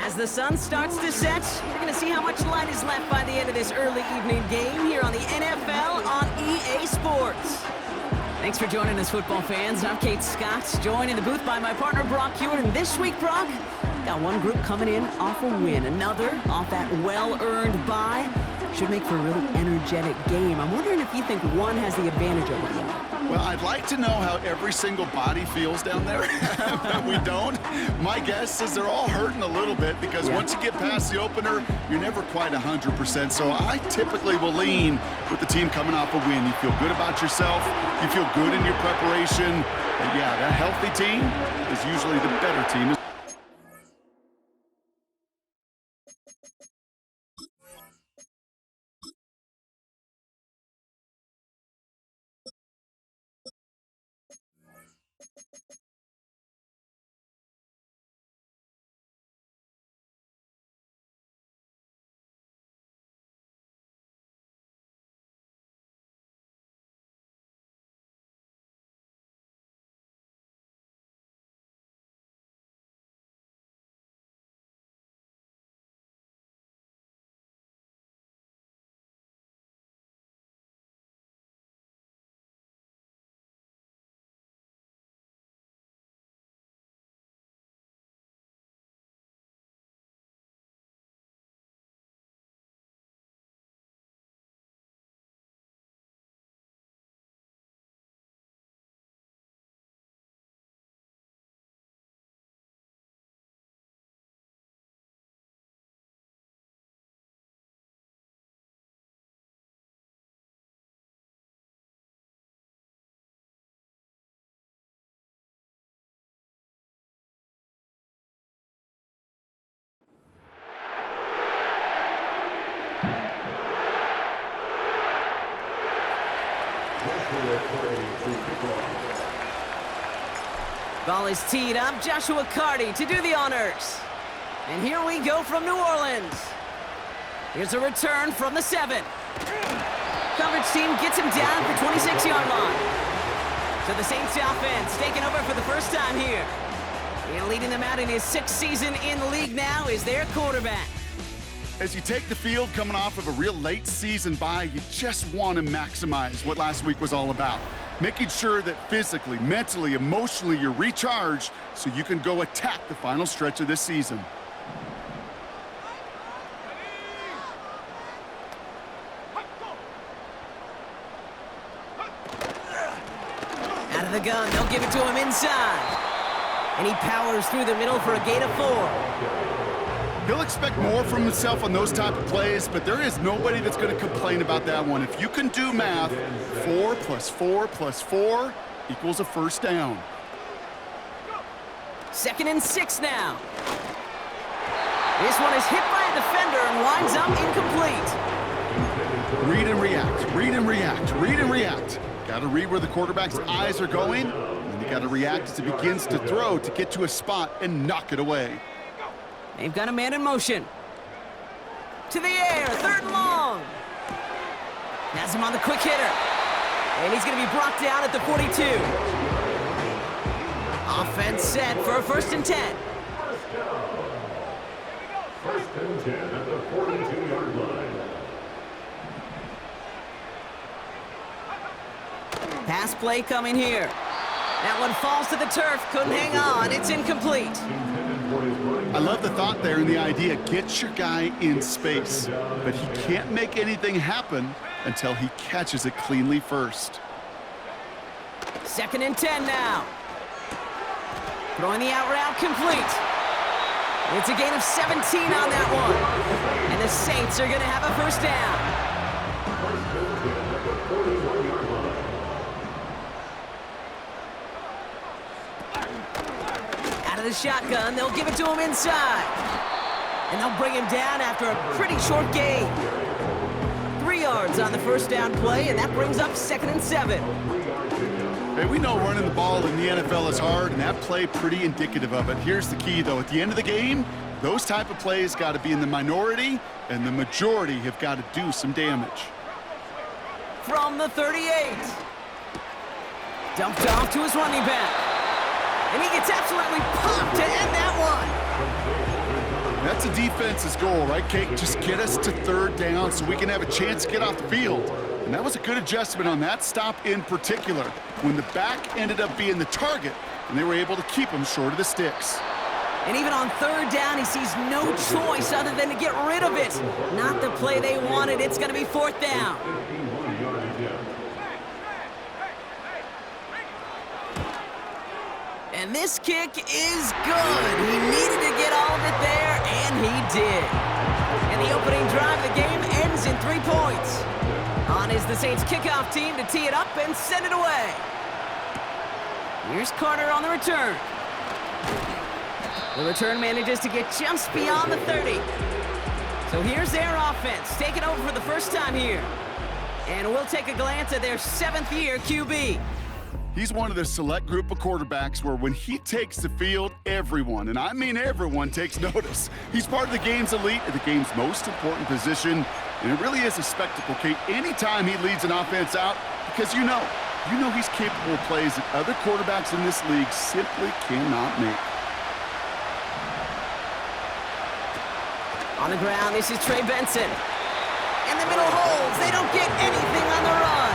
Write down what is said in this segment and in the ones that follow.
As the sun starts to set, we're going to see how much light is left by the end of this early evening game here on the NFL on EA Sports. Thanks for joining us, football fans. I'm Kate Scott, joined in the booth by my partner, Brock Hewitt. And this week, Brock, got one group coming in off a win, another off that well-earned bye. Should make for a really energetic game. I'm wondering if you think one has the advantage over the other. Well, I'd like to know how every single body feels down there. We don't. My guess is they're all hurting a little bit because once you get past the opener, you're never quite 100%. So I typically will lean with the team coming off a win. You feel good about yourself. You feel good in your preparation. And yeah, that healthy team is usually the better team. Ball is teed up. Joshua Carty to do the honors. And here we go from New Orleans. Here's a return from the 7. Coverage team gets him down at the 26-yard line. So the Saints offense taking over for the first time here. And leading them out in his 6th season in the league now is their quarterback. As you take the field coming off of a real late season bye, you just want to maximize what last week was all about. Making sure that physically, mentally, emotionally, you're recharged so you can go attack the final stretch of this season. Out of the gun, they'll give it to him inside. And he powers through the middle for a gain of 4. He'll expect more from himself on those type of plays, but there is nobody that's going to complain about that one. If you can do math, 4 + 4 + 4 equals a first down. 2nd and 6 now. This one is hit by a defender and winds up incomplete. Read and react, read and react, read and react. Got to read where the quarterback's eyes are going, and you got to react as he begins to throw to get to a spot and knock it away. They've got a man in motion. To the air, 3rd and long. Has him on the quick hitter. And he's going to be brought down at the 42. Offense set for a 1st and 10. 1st and 10 at the 42-yard line. Pass play coming here. That one falls to the turf. Couldn't hang on. It's incomplete. I love the thought there and the idea. Get your guy in space. But he can't make anything happen until he catches it cleanly first. 2nd and 10 now. Throwing the out route complete. It's a gain of 17 on that one. And the Saints are going to have a first down. Out of the shotgun, they'll give it to him inside. And they'll bring him down after a pretty short gain. 3 yards on the first down play, and that brings up 2nd and 7. Hey, we know running the ball in the NFL is hard, and that play pretty indicative of it. Here's the key, though. At the end of the game, those type of plays got to be in the minority, and the majority have got to do some damage. From the 38. Dumped off to his running back. And he gets absolutely popped to end that one. That's a defense's goal, right, Kate? Just get us to 3rd down so we can have a chance to get off the field. And that was a good adjustment on that stop in particular, when the back ended up being the target, and they were able to keep him short of the sticks. And even on 3rd down, he sees no choice other than to get rid of it. Not the play they wanted. It's going to be 4th down. And this kick is good. He needed to get all of it there, and he did. And the opening drive of the game ends in 3 points. On is the Saints kickoff team to tee it up and send it away. Here's Carter on the return. The return manages to get just beyond the 30. So here's their offense, taking over for the first time here. And we'll take a glance at their 7th-year QB. He's one of the select group of quarterbacks where when he takes the field, everyone, and I mean everyone, takes notice. He's part of the game's elite at the game's most important position, and it really is a spectacle, Kate, anytime he leads an offense out, because you know he's capable of plays that other quarterbacks in this league simply cannot make. On the ground, this is Trey Benson. In the middle holds, they don't get anything on the run.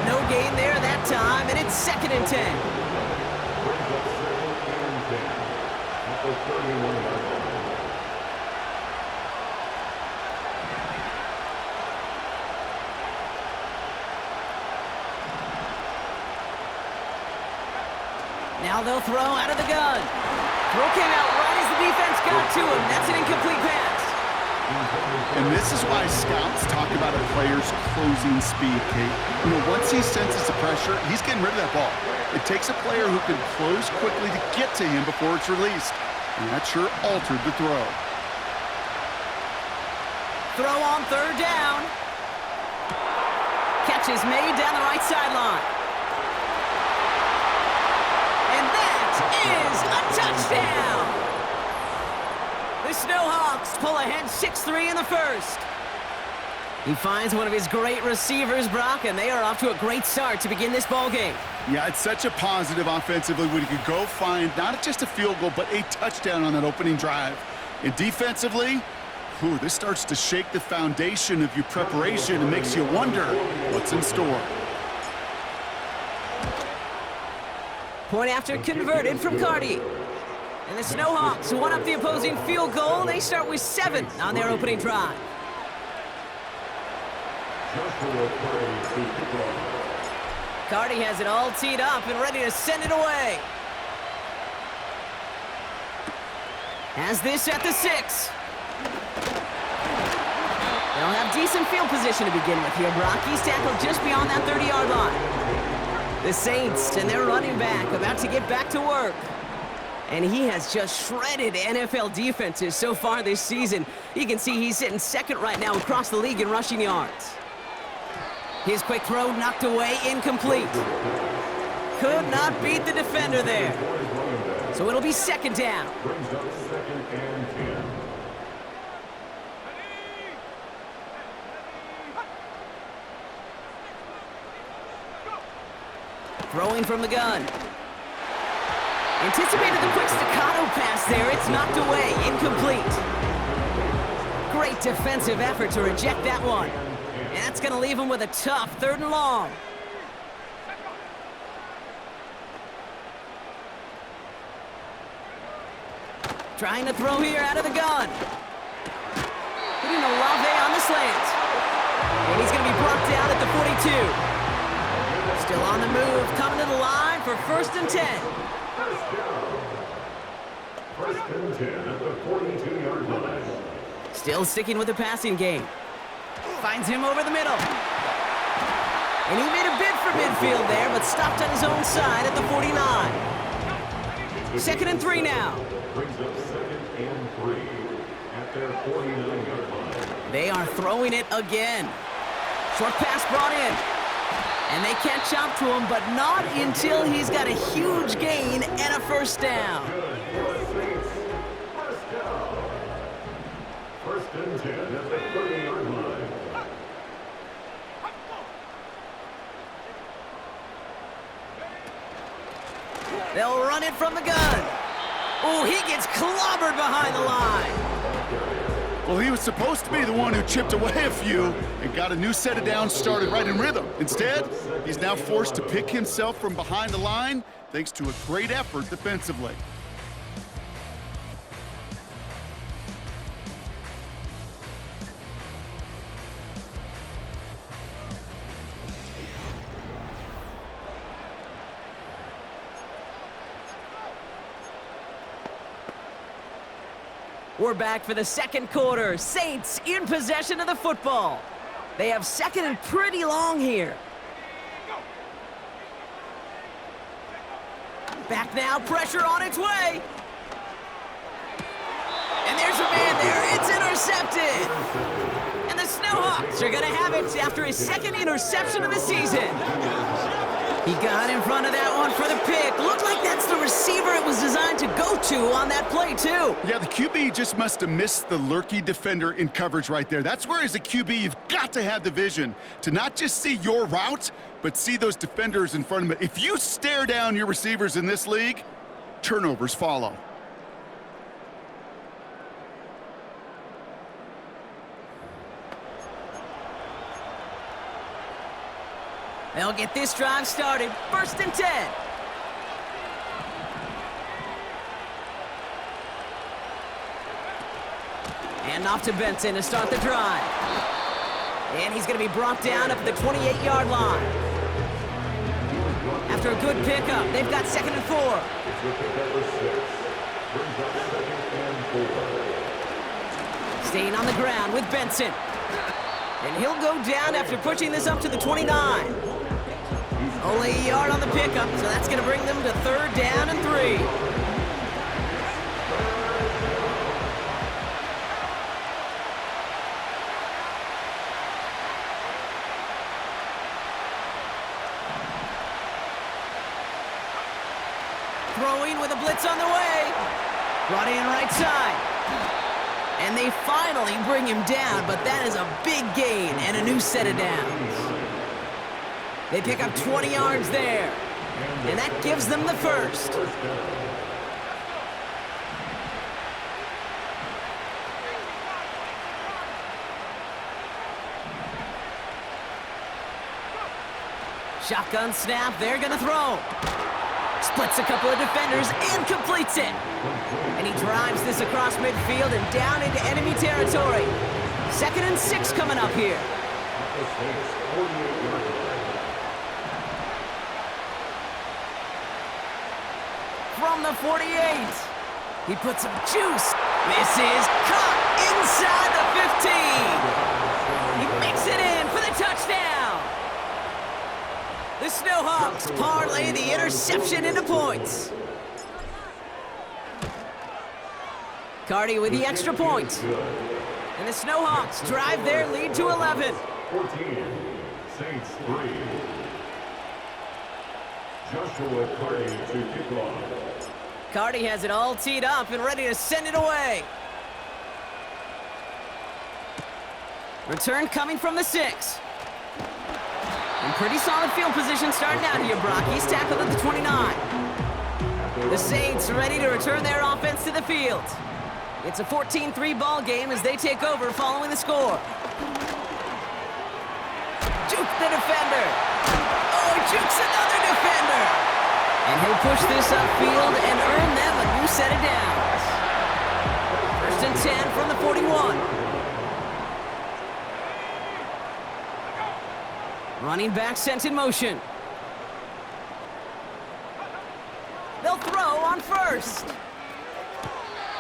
No gain there that time, and it's 2nd and 10. Now they'll throw out of the gun. Throw came out right as the defense got to him. That's an incomplete pass. And this is why scouts talk about a player's closing speed, Kate. You know, once he senses the pressure, he's getting rid of that ball. It takes a player who can close quickly to get to him before it's released. And that sure altered the throw. Throw on 3rd down. Catch is made down the right sideline. is a touchdown! The SnowHawks pull ahead 6-3 in the first. He finds one of his great receivers, Brock, and they are off to a great start to begin this ball game. Yeah, it's such a positive offensively when you could go find not just a field goal, but a touchdown on that opening drive. And defensively, this starts to shake the foundation of your preparation and makes you wonder what's in store. Point after converted from Cardi. And the SnowHawks won up the opposing field goal. They start with 7 on their opening drive. Cardi has it all teed up and ready to send it away. Has this at the 6. They'll have decent field position to begin with here, Brock. He's tackled just beyond that 30-yard line. The Saints and their running back about to get back to work. And he has just shredded NFL defenses so far this season. You can see he's sitting second right now across the league in rushing yards. His quick throw knocked away, incomplete. Could not beat the defender there. So it'll be second down. Throwing from the gun. Anticipated the quick staccato pass there. It's knocked away, incomplete. Great defensive effort to reject that one. And that's going to leave him with a tough 3rd and long. Trying to throw here out of the gun. Hitting Olave on the slant. And he's going to be brought down at the 42. Still on the move, coming to the line for 1st and 10. First and 10 at the 42-yard line. Still sticking with the passing game. Finds him over the middle. And he made a bid for midfield there, but stopped on his own side at the 49. 2nd and 3 now. Brings up 2nd and 3 at their 49-yard line. They are throwing it again. Short pass brought in. And they catch up to him, but not until he's got a huge gain and a 1st down. First and 10 at the 30-yard line. They'll run it from the gun. Oh, he gets clobbered behind the line. Well, he was supposed to be the one who chipped away a few and got a new set of downs started right in rhythm. Instead, he's now forced to pick himself from behind the line thanks to a great effort defensively. We're back for the 2nd quarter. Saints in possession of the football. They have 2nd and pretty long here. Back now, pressure on its way. And there's a man there. It's intercepted. And the SnowHawks are going to have it after his 2nd interception of the season. He got in front of that one for the pick. Looked like that's the receiver it was designed to go to on that play, too. Yeah, the QB just must have missed the lurky defender in coverage right there. That's where, as a QB, you've got to have the vision to not just see your route, but see those defenders in front of it. If you stare down your receivers in this league, turnovers follow. They'll get this drive started. 1st and 10. And off to Benson to start the drive. And he's going to be brought down up at the 28-yard line. After a good pickup, they've got 2nd and 4. Staying on the ground with Benson. And he'll go down after pushing this up to the 29. Only a yard on the pickup, so that's going to bring them to 3rd down and 3. throwing with a blitz on the way. Brought in right side. And they finally bring him down, but that is a big gain and a new set of downs. They pick up 20 yards there, and that gives them the first. Shotgun snap, they're gonna throw. Splits a couple of defenders and completes it. And he drives this across midfield and down into enemy territory. 2nd and 6 coming up here. From the 48, he puts some juice. This is caught inside the 15. He makes it in for the touchdown. The SnowHawks parlay the interception into points. Cardi with the extra point. And the SnowHawks drive their lead to 11. 14, Saints 3. Joshua Cardi to kick off. Cardi has it all teed up and ready to send it away. Return coming from the 6. And pretty solid field position starting out here, Brock. He's tackled at the 29. The Saints ready to return their offense to the field. It's a 14-3 ball game as they take over following the score. Juke the defender. Oh, he jukes another defender. And he'll push this upfield and earn them a new set of downs. 1st and 10 from the 41. Running back sent in motion. They'll throw on 1st.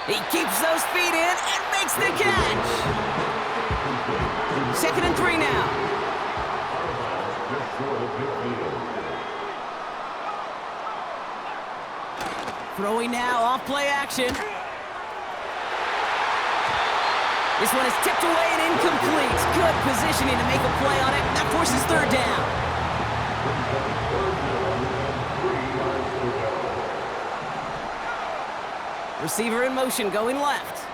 He keeps those feet in and makes the catch. 2nd and 3 now. Throwing now off play action. This one is tipped away and incomplete. Good positioning to make a play on it. That forces 3rd down. Receiver in motion, going left.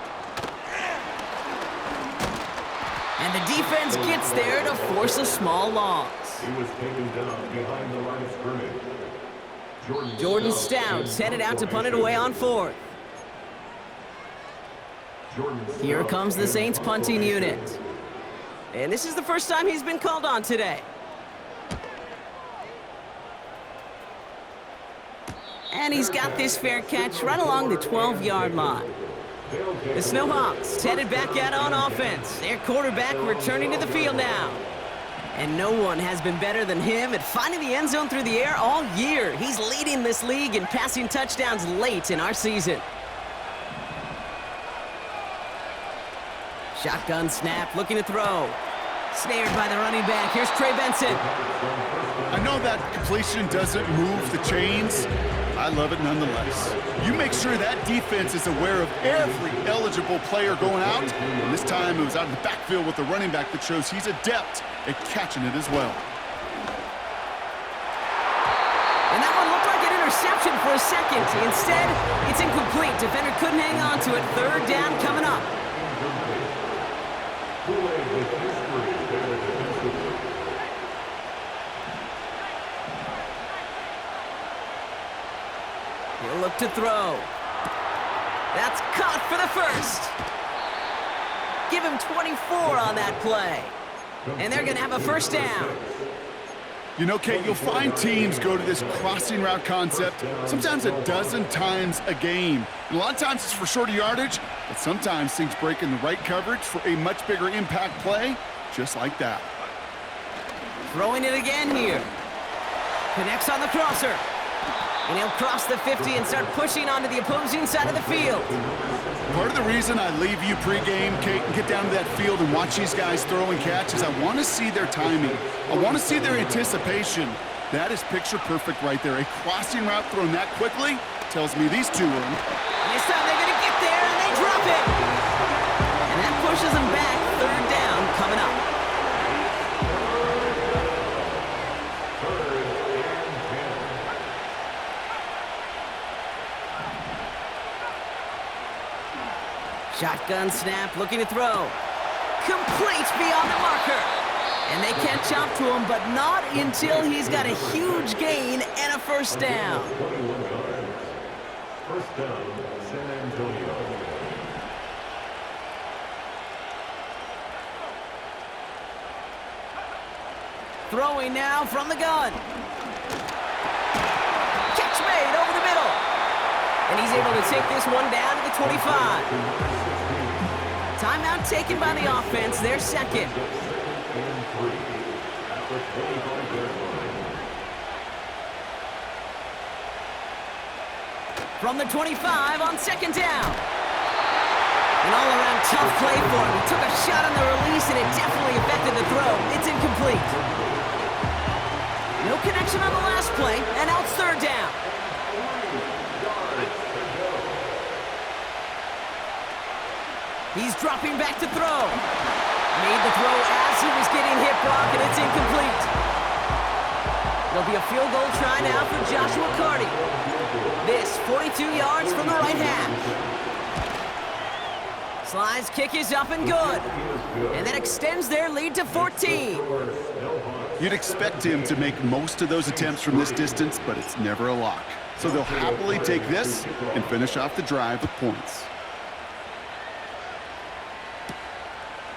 And the defense gets there to force a small loss. He was taken down behind the line of scrimmage. Jordan Stout's headed out to punt it away on 4th. Here comes the Saints punting unit. And this is the first time he's been called on today. And he's got this fair catch right along the 12-yard line. The SnowHawks headed back out on offense. Their quarterback returning to the field now. And no one has been better than him at finding the end zone through the air all year. He's leading this league in passing touchdowns late in our season. Shotgun snap, looking to throw. Snared by the running back. Here's Trey Benson. I know that completion doesn't move the chains. I love it nonetheless. You make sure that defense is aware of every eligible player going out. And this time it was out of the backfield with the running back that shows he's adept at catching it as well. And that one looked like an interception for a second. Instead, it's incomplete. Defender couldn't hang on to it. 3rd down coming up. He'll look to throw. That's caught for the 1st. Give him 24 on that play. And they're going to have a 1st down. You know, Kate, you'll find teams go to this crossing route concept sometimes a dozen times a game. And a lot of times it's for shorter yardage, but sometimes things break in the right coverage for a much bigger impact play, just like that. Throwing it again here. Connects on the crosser. And he'll cross the 50 and start pushing onto the opposing side of the field. Part of the reason I leave you pregame, Kate, and get down to that field and watch these guys throw and catch is I want to see their timing. I want to see their anticipation. That is picture perfect right there. A crossing route thrown that quickly tells me these two are. This time they're going to get there and they drop it. And that pushes them back. 3rd down coming up. Shotgun snap, looking to throw. Complete beyond the marker. And they catch up to him, but not until he's got a huge gain and a first down. 21 yards. First down, San Antonio. Throwing now from the gun. Catch made over the middle. And he's able to take this one down to the 25. Timeout taken by the offense, their second. From the 25 on second down. An all-around tough play for him. He took a shot on the release, and it definitely affected the throw. It's incomplete. No connection on the last play, and now it's third down. He's dropping back to throw. Made the throw as he was getting hit, Brock, and it's incomplete. There'll be a field goal try now for Joshua Carty. This 42 yards from the right half. Sly's kick is up and good. And that extends their lead to 14. You'd expect him to make most of those attempts from this distance, but it's never a lock. So they'll happily take this and finish off the drive with points.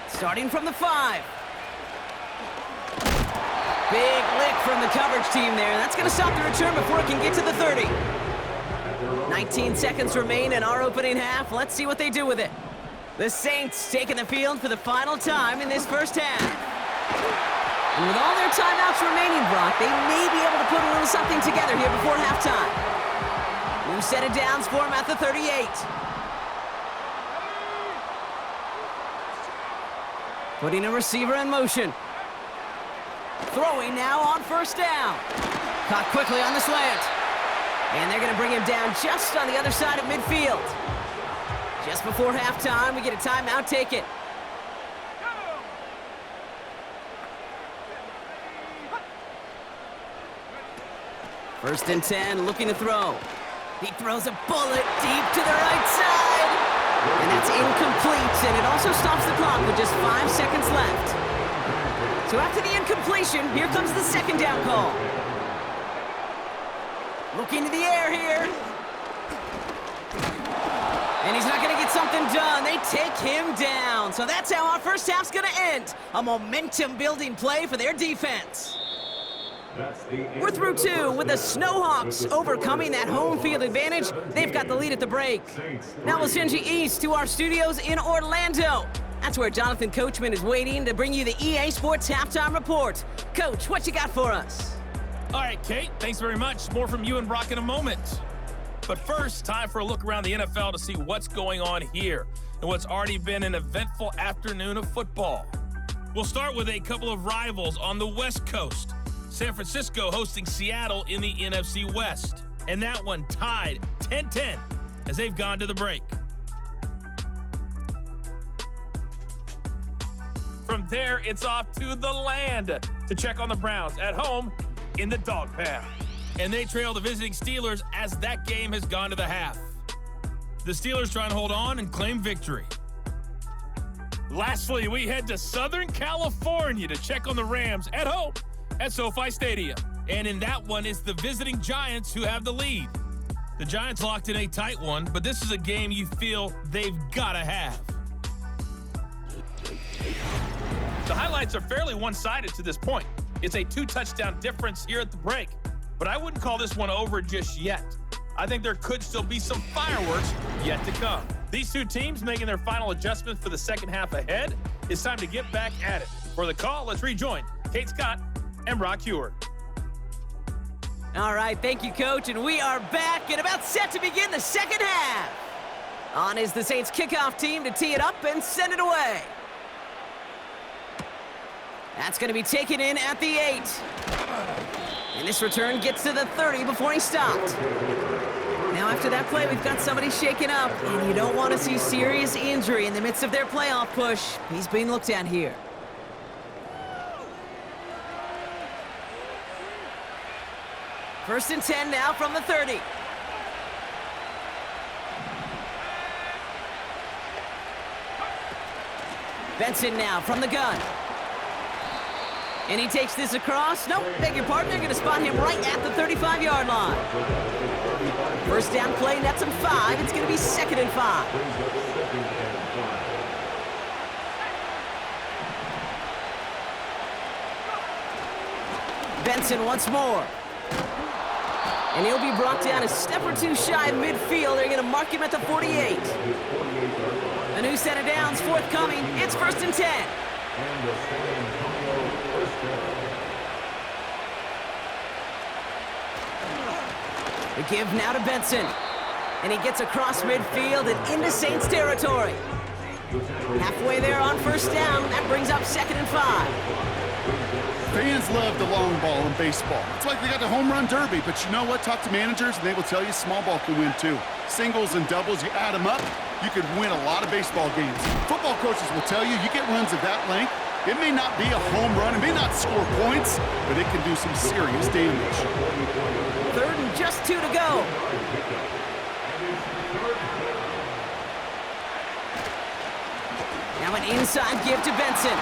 Starting from the 5. Big lick from the coverage team there. That's going to stop the return before it can get to the 30. 19 seconds remain in our opening half. Let's see what they do with it. The Saints taking the field for the final time in this first half. And with all their timeouts remaining, Brock, they may be able to put a little something together here before halftime. New set of downs for them at the 38. Putting a receiver in motion. Throwing now on first down. Caught quickly on the slant. And they're going to bring him down just on the other side of midfield. Just before halftime, we get a timeout taken. First and 10, looking to throw. He throws a bullet deep to the right side. And that's incomplete, and it also stops the clock with just 5 seconds left. So after the incompletion, here comes the second down call. Looking to the air here. And he's not going to get something done. They take him down. So that's how our first half's going to end. A momentum-building play for their defense. We're through two with the SnowHawks overcoming that home field advantage. They've got the lead at the break. Now we'll send you east to our studios in Orlando. That's where Jonathan Coachman is waiting to bring you the EA Sports Halftime Report. Coach, what you got for us? All right, Kate, thanks very much. More from you and Brock in a moment. But first, time for a look around the NFL to see what's going on here and what's already been an eventful afternoon of football. We'll start with a couple of rivals on the West Coast. San Francisco hosting Seattle in the NFC West. And that one tied 10-10 as they've gone to the break. From there, it's off to the land to check on the Browns at home in the dog pound. And they trail the visiting Steelers as that game has gone to the half. The Steelers try and hold on and claim victory. Lastly, we head to Southern California to check on the Rams at home at SoFi Stadium. And in that one, it's the visiting Giants who have the lead. The Giants locked in a tight one, but this is a game you feel they've got to have. The highlights are fairly one-sided to this point. It's a 2-touchdown difference here at the break, but I wouldn't call this one over just yet. I think there could still be some fireworks yet to come. These two teams making their final adjustments for the second half ahead. It's time to get back at it. For the call, let's rejoin Kate Scott and Brock Hewer. All right, thank you, Coach, and we are back and about set to begin the second half. On is the Saints kickoff team to tee it up and send it away. That's going to be taken in at the 8. And this return gets to the 30 before he stopped. Now after that play, we've got somebody shaken up, and you don't want to see serious injury in the midst of their playoff push. He's being looked at here. First and 10 now from the 30. Benson now from the gun. And he takes this across. Nope, beg your pardon. They're going to spot him right at the 35-yard line. First down play, nets him 5. It's going to be 2nd and 5. Benson once more. And he'll be brought down a step or two shy of midfield. They're going to mark him at the 48. A new set of downs forthcoming. It's 1st and 10. The give now to Benson. And he gets across midfield and into Saints territory. Halfway there on 1st down. That brings up 2nd and 5. Fans love the long ball in baseball. It's like they got the home run derby, but you know what? Talk to managers, and they will tell you small ball can win too. Singles and doubles, you add them up, you could win a lot of baseball games. Football coaches will tell you, you get runs of that length, it may not be a home run, it may not score points, but it can do some serious damage. 3rd and just 2 to go. Now an inside give to Benson.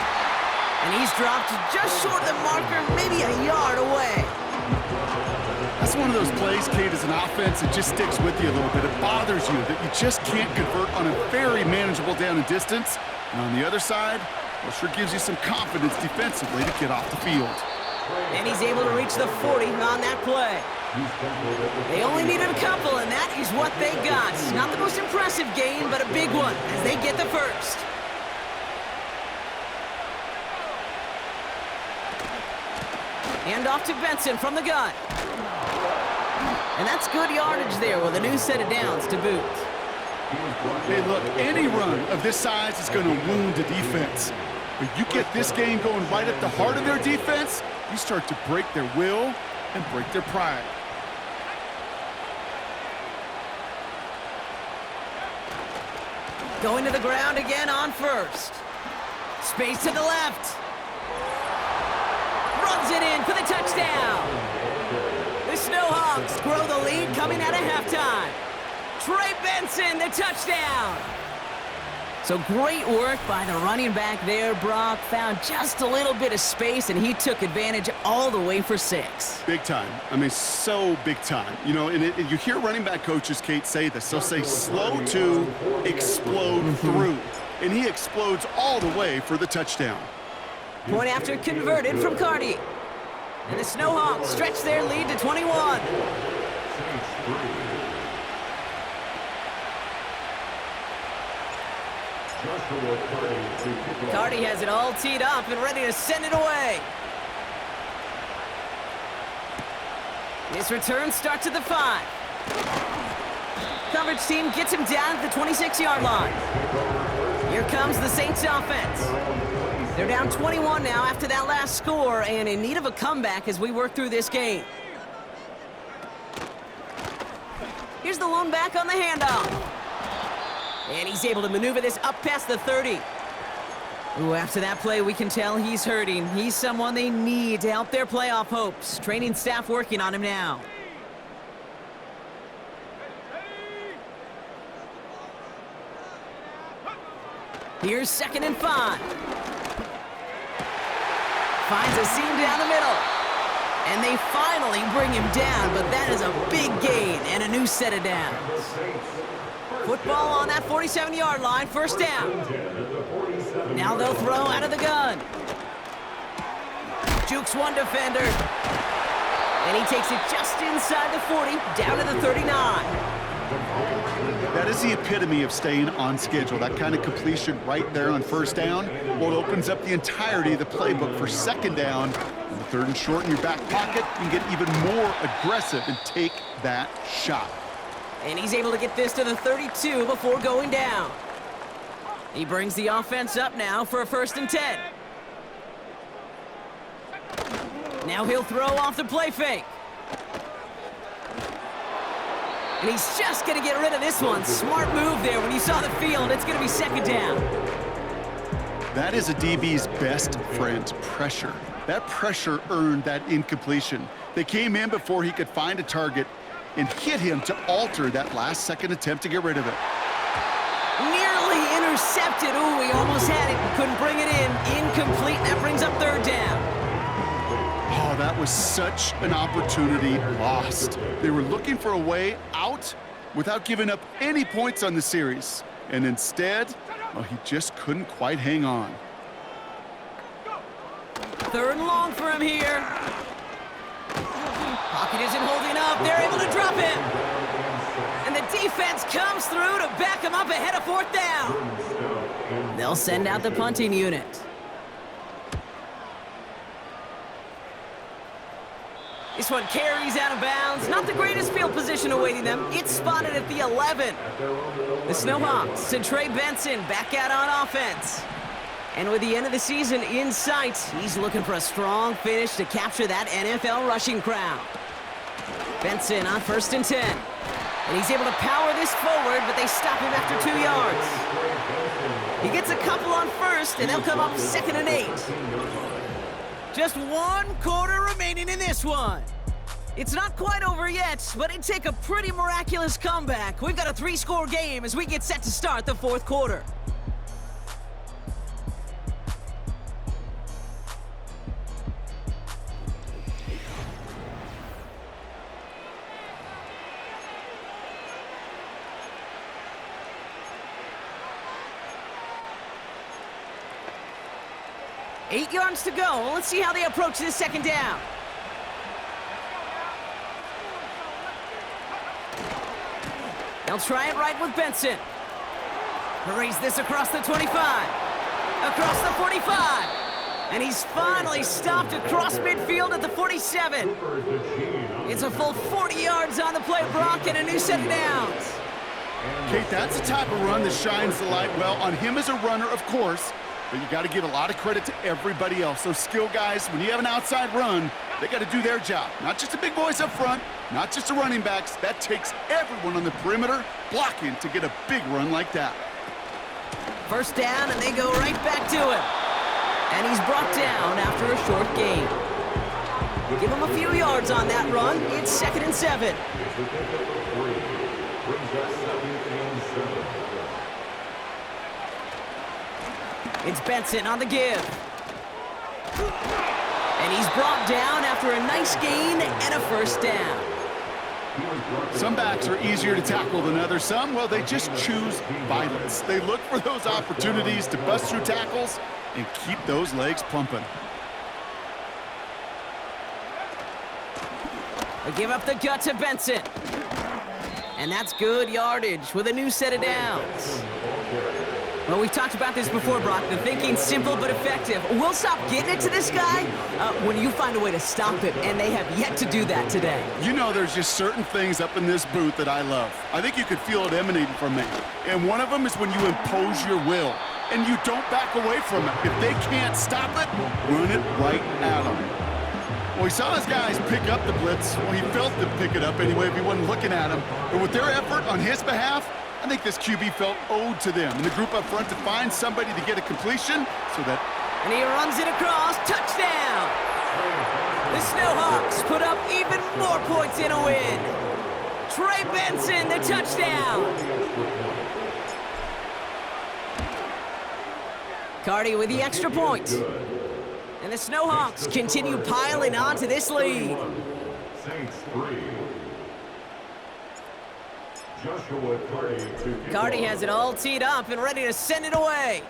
And he's dropped just short of the marker, maybe a yard away. That's one of those plays, Kate, as an offense, it just sticks with you a little bit. It bothers you that you just can't convert on a very manageable down and distance. And on the other side, well, sure gives you some confidence defensively to get off the field. And he's able to reach the 40 on that play. They only needed a couple, and that is what they got. Not the most impressive gain, but a big one as they get the first. Hand off to Benson from the gun. And that's good yardage there with a new set of downs to boot. Hey, look, any run of this size is going to wound the defense. But you get this game going right at the heart of their defense, you start to break their will and break their pride. Going to the ground again on 1st. Space to the left. Runs it in for the touchdown. The SnowHawks grow the lead coming out of halftime. Trey Benson, the touchdown. So great work by the running back there, Brock. Found just a little bit of space, and he took advantage all the way for 6. Big time. I mean, so big time. You know, and you hear running back coaches, Kate, say this. They'll say slow to explode through. And he explodes all the way for the touchdown. Point after converted from Cardi. And the SnowHawks stretch their lead to 21. Cardi has it all teed up and ready to send it away. This return starts at the 5. Coverage team gets him down at the 26-yard line. Here comes the Saints offense. They're down 21 now after that last score and in need of a comeback as we work through this game. Here's the lone back on the handoff. And he's able to maneuver this up past the 30. Ooh, after that play, we can tell he's hurting. He's someone they need to help their playoff hopes. Training staff working on him now. Here's 2nd and 5. Finds a seam down the middle. And they finally bring him down, but that is a big gain and a new set of downs. Football on that 47-yard line, 1st down. Now they'll throw out of the gun. Jukes one defender. And he takes it just inside the 40, down to the 39. That is the epitome of staying on schedule. That kind of completion right there on 1st down. Well, it opens up the entirety of the playbook for 2nd down. And the 3rd and short in your back pocket, you can get even more aggressive and take that shot. And he's able to get this to the 32 before going down. He brings the offense up now for a 1st and 10. Now he'll throw off the play fake. And he's just going to get rid of this one. Smart move there. When you saw the field, it's going to be 2nd down. That is a DB's best friend, pressure. That pressure earned that incompletion. They came in before he could find a target and hit him to alter that last-second attempt to get rid of it. Nearly intercepted. Ooh, he almost had it. Couldn't bring it in. Incomplete. That brings up third down. Oh, that was such an opportunity lost. They were looking for a way out without giving up any points on the series. And instead, well, he just couldn't quite hang on. Third and long for him here. Pocket isn't holding up. They're able to drop him. And the defense comes through to back him up ahead of fourth down. They'll send out the punting unit. This one carries out of bounds. Not the greatest field position awaiting them. It's spotted at the 11. The SnowHawks to Trey Benson back out on offense. And with the end of the season in sight, he's looking for a strong finish to capture that NFL rushing crown. Benson on 1st and 10. And he's able to power this forward, but they stop him after 2 yards. He gets a couple on 1st, and they'll come up 2nd and 8. Just 1 quarter remaining in this one. It's not quite over yet, but it'd take a pretty miraculous comeback. We've got a 3-score game as we get set to start the 4th quarter. Eight yards to go. Let's see how they approach this 2nd down. They'll try it right with Benson. Hurries this across the 25. Across the 45. And he's finally stopped across midfield at the 47. It's a full 40 yards on the play, Brock, and a new set of downs. Kate, that's the type of run that shines the light well on him as a runner, of course. But you got to give a lot of credit to everybody else. Those skill guys, when you have an outside run, they got to do their job. Not just the big boys up front, not just the running backs. That takes everyone on the perimeter blocking to get a big run like that. 1st down, and they go right back to him. And he's brought down after a short gain. Give him a few yards on that run. It's 2nd and 7. It's Benson on the give. And he's brought down after a nice gain and a 1st down. Some backs are easier to tackle than others. Some, well, they just choose violence. They look for those opportunities to bust through tackles and keep those legs pumping. They give up the gut to Benson. And that's good yardage with a new set of downs. Well, we've talked about this before, Brock. The thinking's simple but effective. We'll stop getting it to this guy when you find a way to stop him, and they have yet to do that today. You know, there's just certain things up in this booth that I love. I think you could feel it emanating from me. And one of them is when you impose your will, and you don't back away from it. If they can't stop it, run it right at them. Well, he saw his guys pick up the blitz. Well, he felt them pick it up anyway if he wasn't looking at him. But with their effort on his behalf, I think this QB felt owed to them and the group up front to find somebody to get a completion so that... And he runs it across. Touchdown! The SnowHawks put up even more points in a win. Trey Benson, the touchdown! Cardi with the extra point. And the SnowHawks continue piling on to this lead. Cardi has it all teed up and ready to send it away.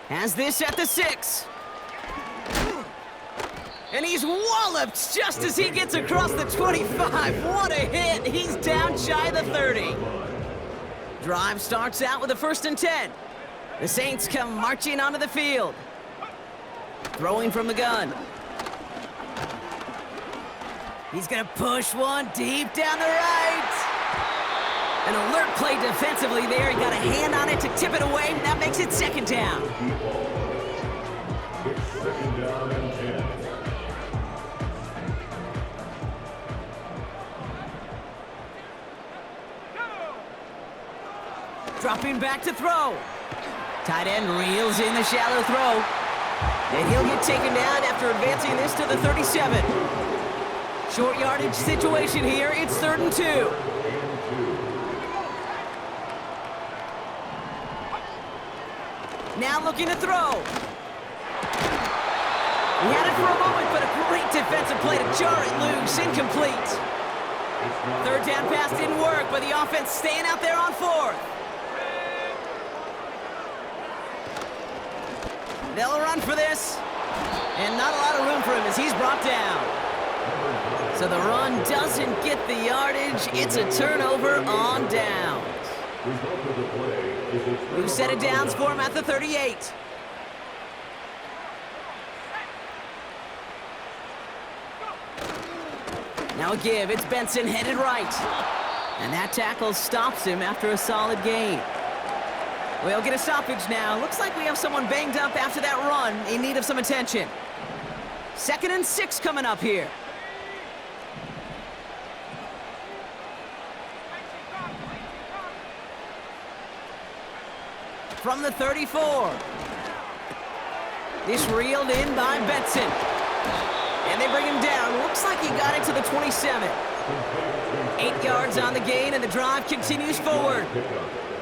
Has this at the 6. And he's walloped just as he gets across the 25. What a hit. He's down shy of the 30. Drive starts out with a 1st and 10. The Saints come marching onto the field. Throwing from the gun. He's going to push one deep down the right. An alert play defensively there. He got a hand on it to tip it away, and that makes it 2nd down. It's 2nd down and 10. Dropping back to throw. Tight end reels in the shallow throw. And he'll get taken down after advancing this to the 37. Short yardage situation here. It's 3rd and 2. Now looking to throw. He had it for a moment, but a great defensive play to jar it loose. Incomplete. Third down pass didn't work, but the offense staying out there on fourth. They'll run for this. And not a lot of room for him as he's brought down. So the run doesn't get the yardage. It's a turnover on downs. New set of downs for him at the 38. Now a give. It's Benson headed right. And that tackle stops him after a solid gain. We'll get a stoppage now. Looks like we have someone banged up after that run in need of some attention. 2nd and 6 coming up here. From the 34. This reeled in by Benson. And they bring him down. Looks like he got it to the 27. 8 yards on the gain, and the drive continues forward.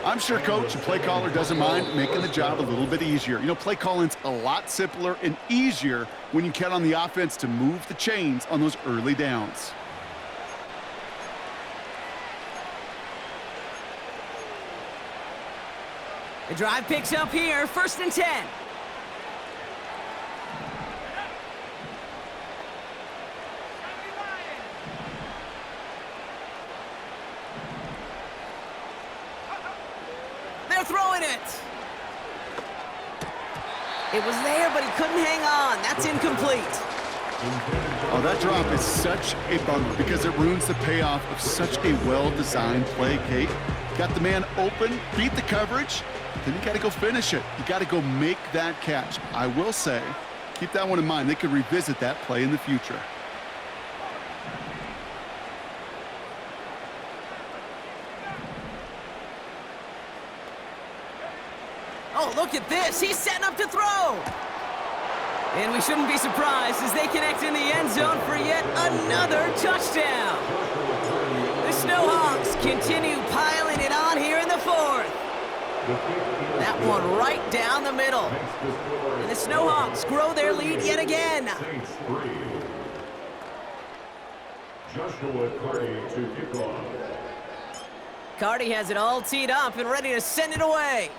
I'm sure coach and play caller doesn't mind making the job a little bit easier. You know, play calling's a lot simpler and easier when you count on the offense to move the chains on those early downs. The drive picks up here, 1st and 10. They're throwing it. It was there, but he couldn't hang on. That's incomplete. Oh, that drop is such a bummer because it ruins the payoff of such a well-designed play, Kate. Got the man open, beat the coverage, then you got to go finish it. You got to go make that catch. I will say, keep that one in mind. They could revisit that play in the future. Oh, look at this. He's setting up to throw. And we shouldn't be surprised as they connect in the end zone for yet another touchdown. The SnowHawks continue piling it on here in the 4th. That one right down the middle. And the SnowHawks grow their lead yet again. Joshua Carty to kick off. Carty has it all teed up and ready to send it away.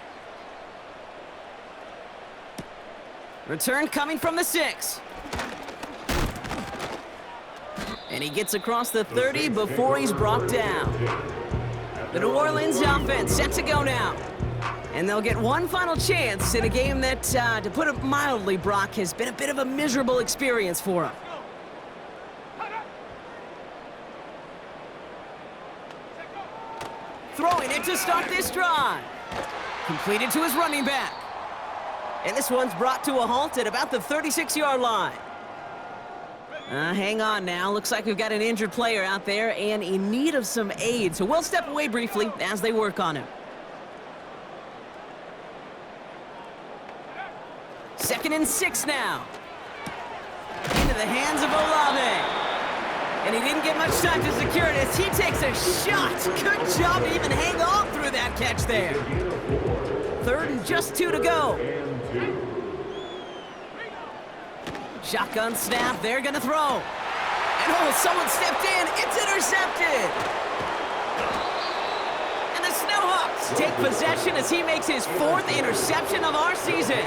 Return coming from the 6. And he gets across the 30 before he's brought down. The New Orleans offense set to go now. And they'll get one final chance in a game that, to put it mildly, Brock, has been a bit of a miserable experience for him. Throwing it to start this drive. Completed to his running back. And this one's brought to a halt at about the 36-yard line. Hang on now. Looks like we've got an injured player out there and in need of some aid. So we'll step away briefly as they work on him. 2nd and 6 now. Into the hands of Olave. And he didn't get much time to secure it as he takes a shot. Good job to even hang on through that catch there. 3rd and just 2 to go. Shotgun snap, they're gonna throw. And oh, someone stepped in, it's intercepted. And the SnowHawks take possession as he makes his 4th interception of our season.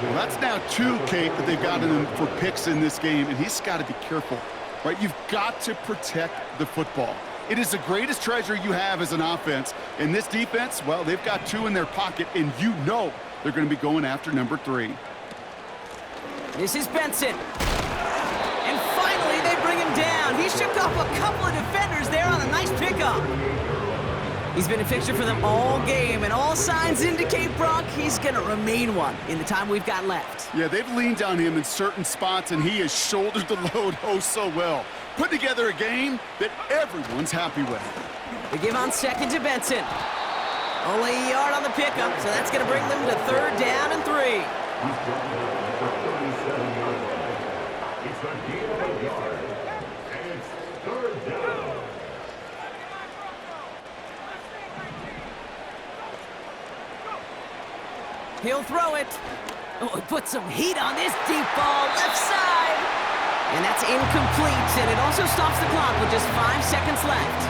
Well, that's now 2, Kate, that they've gotten him for picks in this game, and he's got to be careful, right? You've got to protect the football. It is the greatest treasure you have as an offense. And this defense, well, they've got 2 in their pocket, and you know they're going to be going after number 3. This is Benson. And finally, they bring him down. He shook off a couple of defenders there on a nice pickup. He's been a fixture for them all game, and all signs indicate, Brock, he's going to remain one in the time we've got left. Yeah, they've leaned on him in certain spots, and he has shouldered the load oh so well. Put together a game that everyone's happy with. The give on 2nd to Benson. Only a yard on the pickup, so that's going to bring them to 3rd down and 3. It's a gain of a yard, and it's 3rd down. He'll throw it. Oh, he put some heat on this deep ball, left side. And that's incomplete, and it also stops the clock with just 5 seconds left.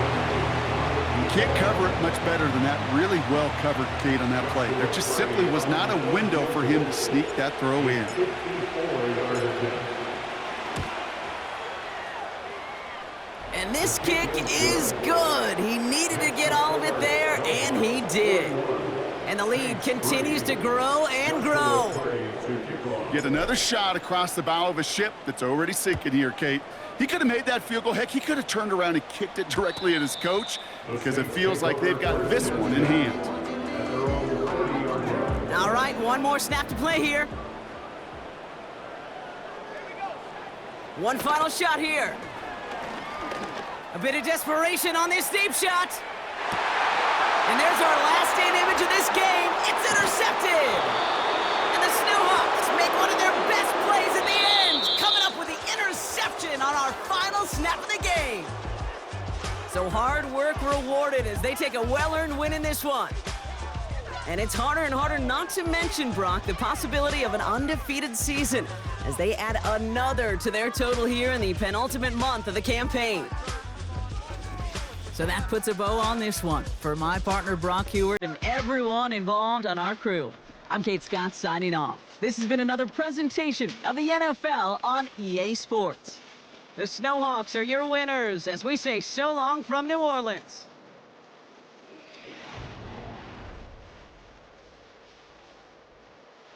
You can't cover it much better than that. Really well covered, Kate, on that play. There just simply was not a window for him to sneak that throw in. And this kick is good. He needed to get all of it there, and he did. And the lead continues to grow and grow. Get another shot across the bow of a ship that's already sinking here, Kate. He could have made that field goal. Heck, he could have turned around and kicked it directly at his coach because it feels like they've got this one in hand. All right, one more snap to play here. One final shot here. A bit of desperation on this deep shot. And there's our last-in image of this game. It's intercepted. And the SnowHawks make one of their best plays in the end, coming up with the interception on our final snap of the game. So hard work rewarded as they take a well-earned win in this one. And it's harder and harder not to mention, Brock, the possibility of an undefeated season as they add another to their total here in the penultimate month of the campaign. So that puts a bow on this one. For my partner, Brock Heward, and everyone involved on our crew, I'm Kate Scott signing off. This has been another presentation of the NFL on EA Sports. The SnowHawks are your winners as we say so long from New Orleans.